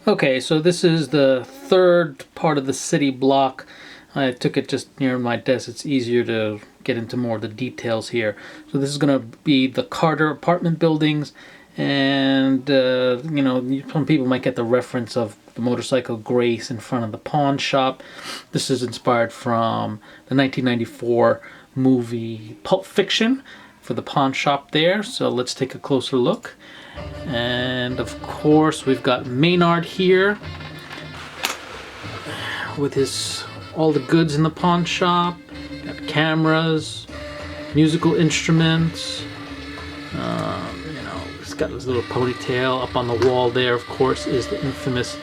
Okay, so this is the third part of the city block. I took it just near my desk. It's easier to get into more of the details here. So this is going to be the Carter apartment buildings, and you know, some people might get the reference of the motorcycle Grace in front of the pawn shop. This is inspired from the 1994 movie Pulp Fiction for the pawn shop there. So let's take a closer look. And of course we've got Maynard here with his all the goods in the pawn shop. Got cameras, musical instruments. You know, he's got his little ponytail. Up on the wall there, of course, is the infamous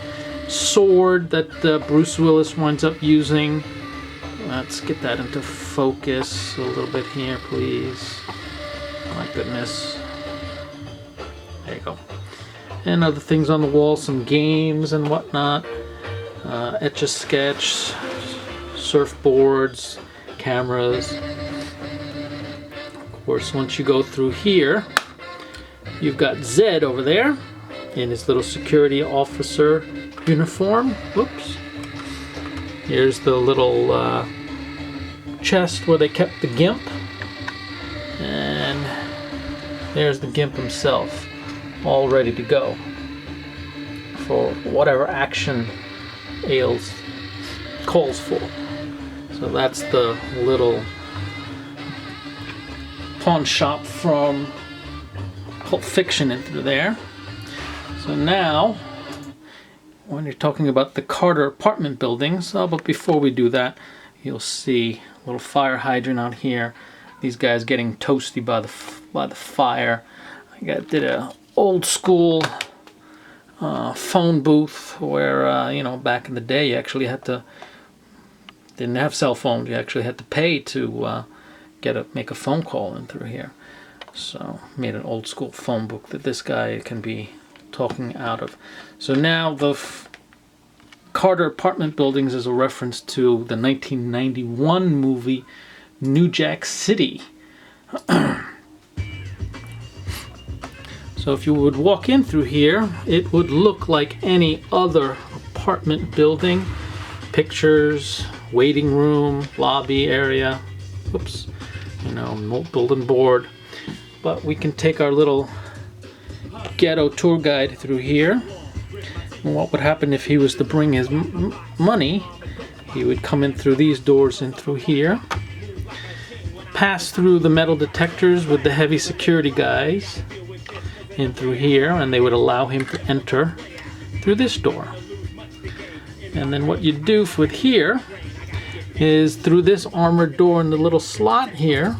sword that Bruce Willis winds up using. Let's get that into focus a little bit here, please. Oh my goodness. There you go. And other things on the wall, some games and whatnot. Etch-a-sketch, surfboards, cameras. Of course, once you go through here, you've got Zed over there in his little security officer uniform. Whoops. Here's the little chest where they kept the Gimp. And there's the Gimp himself, all ready to go for whatever action Ailes calls for. So that's the little pawn shop from Pulp Fiction in through there. So now, when you're talking about the Carter apartment buildings, but before we do that, you'll see a little fire hydrant out here. These guys getting toasty by the fire. I did a old school phone booth where you know, back in the day you actually had to, didn't have cell phones, you actually had to pay to make a phone call in through here. So made an old school phone book that this guy can be talking out of. So now the Carter apartment buildings is a reference to the 1991 movie New Jack City. So if you would walk in through here, it would look like any other apartment building. Pictures, waiting room, lobby area. Whoops. You know, bulletin board. But we can take our little ghetto tour guide through here. And what would happen if he was to bring his money? He would come in through these doors and through here. Pass through the metal detectors with the heavy security guys in through here, and they would allow him to enter through this door. And then what you do with here is through this armored door in the little slot here,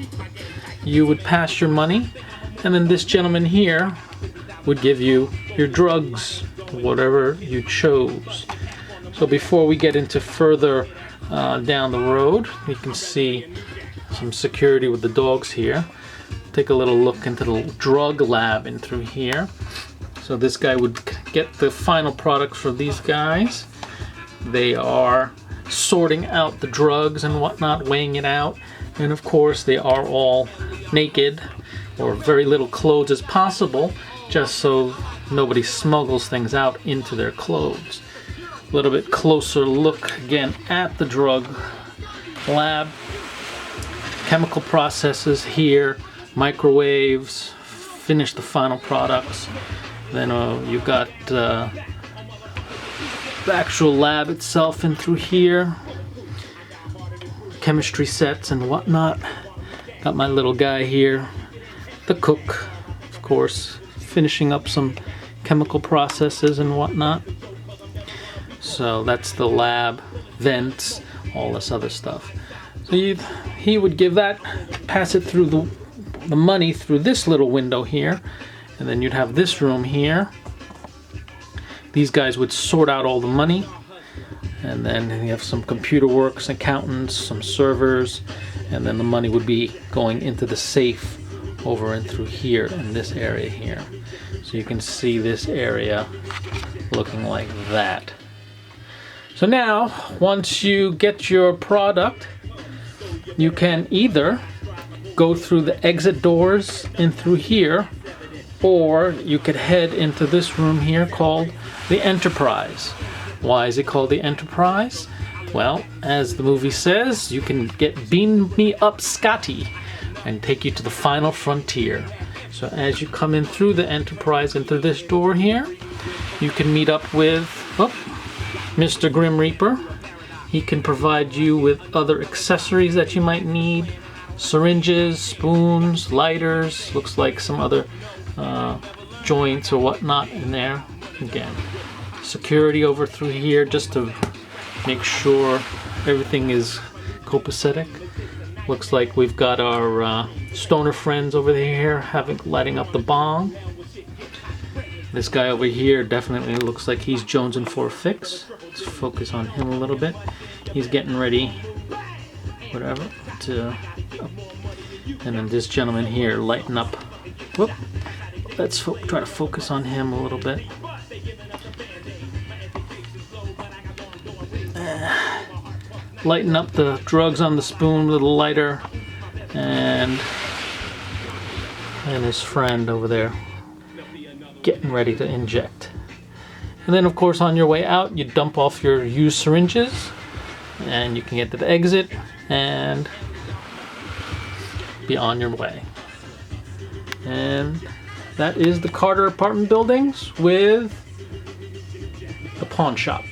you would pass your money, and then this gentleman here would give you your drugs, whatever you chose. So before we get into further down the road, you can see some security with the dogs here. Take a little look into the drug lab in through here. So this guy would get the final product for these guys. They are sorting out the drugs and whatnot, weighing it out. And of course they are all naked, or very little clothes as possible, just so nobody smuggles things out into their clothes. A little bit closer look again at the drug lab. Chemical processes here, microwaves, finish the final products. Then you've got the actual lab itself in through here. Chemistry sets and whatnot. Got my little guy here, the cook, of course, finishing up some chemical processes and whatnot. So that's the lab, vents, all this other stuff. So he would give that, pass it through the money through this little window here, and then you'd have this room here. These guys would sort out all the money, and then you have some computer works, accountants, some servers, and then the money would be going into the safe over and through here in this area here. So you can see this area looking like that. So now, once you get your product, you can either go through the exit doors in through here, or you could head into this room here called the Enterprise. Why is it called the Enterprise? Well, as the movie says, you can get Beam Me Up Scotty and take you to the final frontier. So as you come in through the Enterprise into this door here, you can meet up with Mr. Grim Reaper. He can provide you with other accessories that you might need. Syringes, spoons, lighters, looks like some other joints or whatnot in there. Again, security over through here just to make sure everything is copacetic. Looks like we've got our stoner friends over here lighting up the bong. This guy over here definitely looks like he's jonesing for a fix. Let's focus on him a little bit. He's getting ready, whatever, and then this gentleman here lighting up. Whoop. Let's try to focus on him a little bit. Lighten up the drugs on the spoon with a lighter, and his friend over there getting ready to inject. And then of course on your way out you dump off your used syringes and you can get to the exit and be on your way. And that is the Carter apartment buildings with the pawn shop.